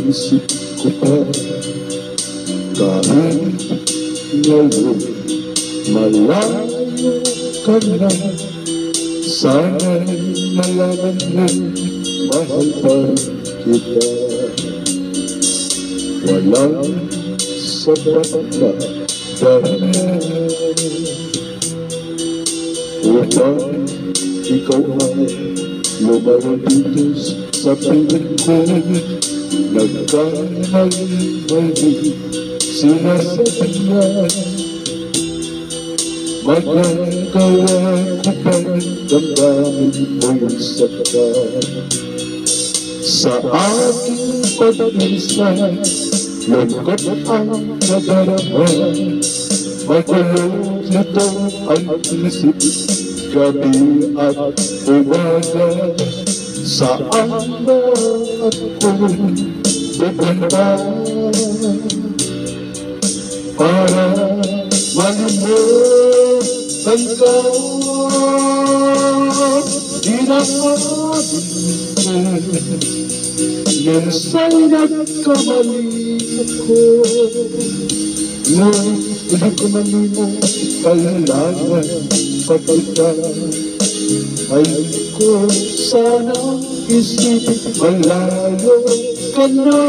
Isip ko pa kahit ngayon malayo ka na, sana'y malaman mo mahal pa kita. Walang sapat na dahilan upang ikaw ay lumayo dito sa piling ko. Nagkamali sinasabi niya, magagawa ko pa damdamin mong sakta. Sa aking pag-isa, lungkot ang nadarama, magulo nito ang isip, gabi at umaga. Saan ba ako pupunta para malimutan ka? Minsan nagkamali ako, ngunit hindi ko malinaw kailangan pagkita. Ay ko sanang isipin malayo ka na,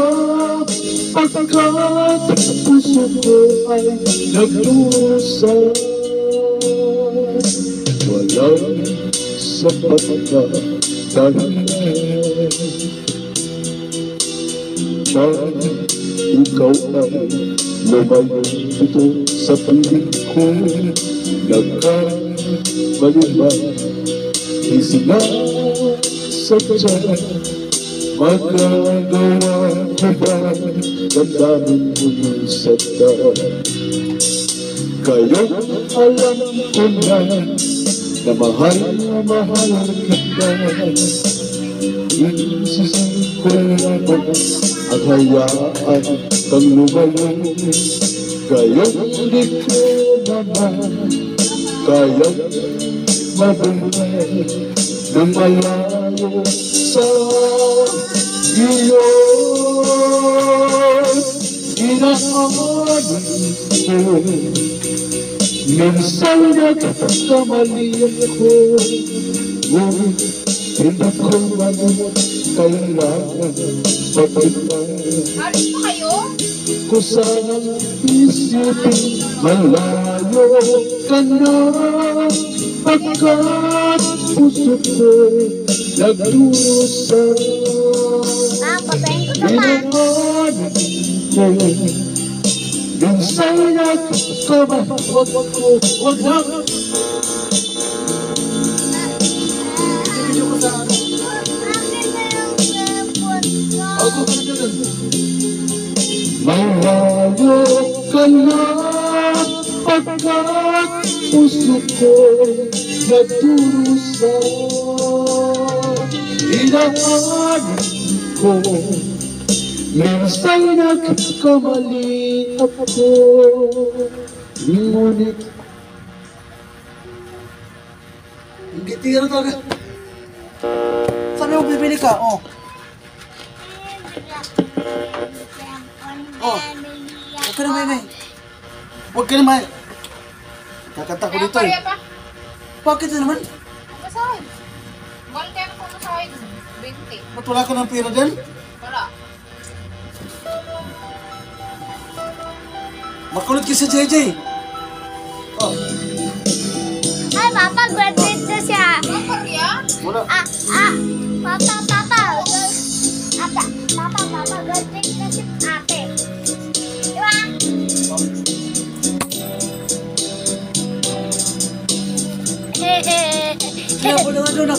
pagkat puso ko ay nagdusa. Walang sapat na dahilan pag ikaw ay lumayo dito sa piling ko. Nagkamali ba sinasadya, magagawa ko ba damdamin mo yung sakta? Kaya't alam ko na mahal kita. Isisip ko naman at hayaan kang lumayo. Kaya't hindi ko naman kaya't mabuhay nang malayo sa iyo. Inaamin ko, minsan nagkamali ako, ngunit hindi ko malimot kailangan pagkita. Alis pa kayo? Kung sanang isipin malayo ka na, pagkat puso ko nagdusa. Patayin ko naman. Inaamin ko, minsan nagkamali ako, wag na. Bibigyan ko sa ano? Ako ka na dyan. Malayo ka na, pagkat puso ko nagdurusa. Inaamin ko, minsan nagkamali ako, ngunit hindi tira talaga. Sabi mo bibili ka, oh. Oh, huwag ka na may. Huwag ka na may. Kakanta ko dito eh. Bakit na naman? Masahin. Balik kayo na po masahin. 20. Ba't wala ka ng pera dyan? Wala. Makulit ka sa JJ. Oh. Ay, Papa, graduate na siya. Bakit yan? Wala. Papa, graduate na si ate. Di ba? Kaya po naman doon.